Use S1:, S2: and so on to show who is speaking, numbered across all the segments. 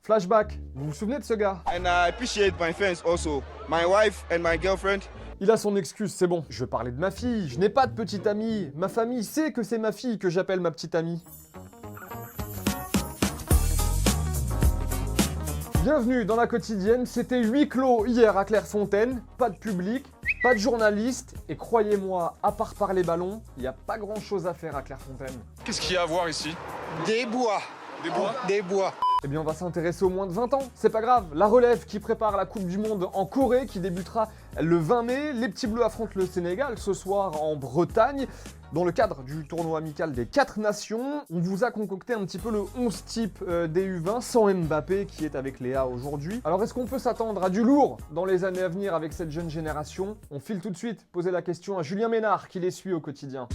S1: Flashback, vous vous souvenez de ce gars?
S2: And I appreciate my friends also, my wife and my girlfriend.
S1: Il a son excuse, c'est bon. Je parlais de ma fille, je n'ai pas de petite amie. Ma famille sait que c'est ma fille que j'appelle ma petite amie. Bienvenue dans la quotidienne, c'était huis clos hier à Clairefontaine, pas de public, pas de journalistes, et croyez-moi, à part parler ballon, il n'y a pas grand chose à faire à Clairefontaine.
S3: Qu'est-ce qu'il y a à voir ici?
S2: Des bois.
S3: Des bois?
S2: Des bois.
S1: Eh bien on va s'intéresser aux moins de 20 ans, c'est pas grave. La relève qui prépare la Coupe du Monde en Corée qui débutera le 20 mai. Les petits bleus affrontent le Sénégal ce soir en Bretagne. Dans le cadre du tournoi amical des 4 nations, on vous a concocté un petit peu le 11 type des U20 sans Mbappé qui est avec Léa aujourd'hui. Alors est-ce qu'on peut s'attendre à du lourd dans les années à venir avec cette jeune génération? On file tout de suite poser la question à Julien Ménard qui les suit au quotidien.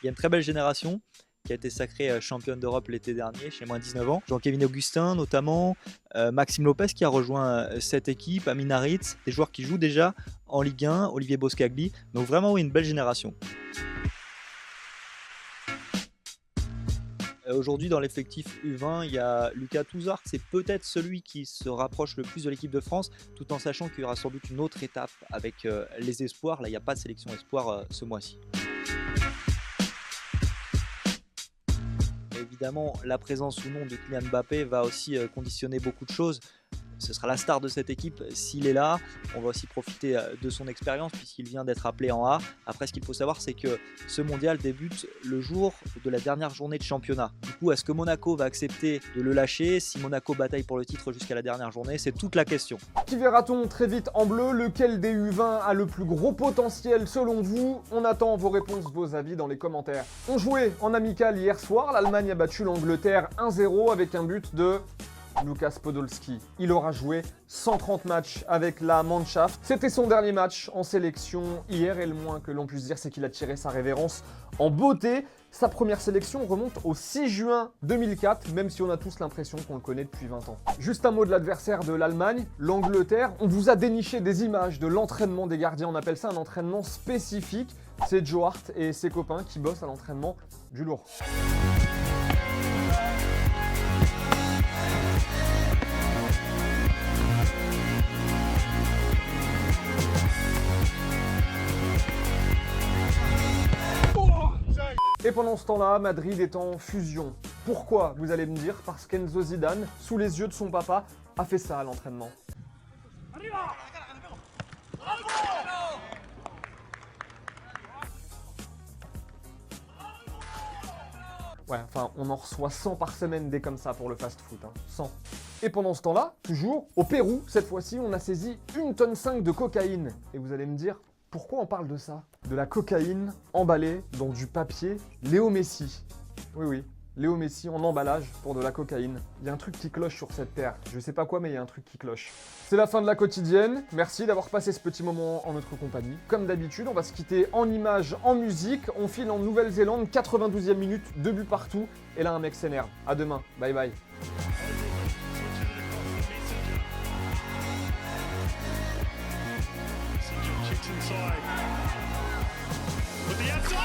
S4: Il y a une très belle génération qui a été sacrée championne d'Europe l'été dernier, chez moins de 19 ans. Jean-Kévin Augustin notamment, Maxime Lopez qui a rejoint cette équipe, Amin Harit, des joueurs qui jouent déjà en Ligue 1, Olivier Boscagli. Donc vraiment oui, une belle génération. Aujourd'hui dans l'effectif U20, il y a Lucas Touzard, c'est peut-être celui qui se rapproche le plus de l'équipe de France, tout en sachant qu'il y aura sans doute une autre étape avec les espoirs. Là il n'y a pas de sélection espoir ce mois-ci. Évidemment, la présence ou non de Kylian Mbappé va aussi conditionner beaucoup de choses. Ce sera la star de cette équipe s'il est là. On va aussi profiter de son expérience puisqu'il vient d'être appelé en A. Après, ce qu'il faut savoir, c'est que ce mondial débute le jour de la dernière journée de championnat. Du coup, est-ce que Monaco va accepter de le lâcher? Si Monaco bataille pour le titre jusqu'à la dernière journée, c'est toute la question.
S1: Qui verra-t-on très vite en bleu? Lequel des U20 a le plus gros potentiel selon vous? On attend vos réponses, vos avis dans les commentaires. On jouait en amical hier soir, l'Allemagne a battu l'Angleterre 1-0 avec un but de Lukas Podolski. Il aura joué 130 matchs avec la Mannschaft. C'était son dernier match en sélection hier et le moins que l'on puisse dire c'est qu'il a tiré sa révérence en beauté. Sa première sélection remonte au 6 juin 2004, même si on a tous l'impression qu'on le connaît depuis 20 ans. Juste un mot de l'adversaire de l'Allemagne, l'Angleterre. On vous a déniché des images de l'entraînement des gardiens, on appelle ça un entraînement spécifique. C'est Joe Hart et ses copains qui bossent à l'entraînement du lourd. Et pendant ce temps-là, Madrid est en fusion. Pourquoi, vous allez me dire? Parce qu'Enzo Zidane, sous les yeux de son papa, a fait ça à l'entraînement. Ouais, enfin, on en reçoit 100 par semaine des comme ça pour le fast-food, hein. 100. Et pendant ce temps-là, toujours, au Pérou, cette fois-ci, on a saisi 1,5 tonne de cocaïne. Et vous allez me dire, pourquoi on parle de ça? De la cocaïne emballée dans du papier Léo Messi. Oui, oui, Léo Messi en emballage pour de la cocaïne. Il y a un truc qui cloche sur cette terre. Je sais pas quoi, mais il y a un truc qui cloche. C'est la fin de la quotidienne. Merci d'avoir passé ce petit moment en notre compagnie. Comme d'habitude, on va se quitter en images, en musique. On file en Nouvelle-Zélande, 92e minute, 2 buts partout. Et là, un mec s'énerve. À demain. Bye bye.
S5: Inside. With the outside.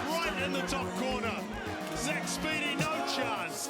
S5: Right in the top corner. Zach Speedy, no chance.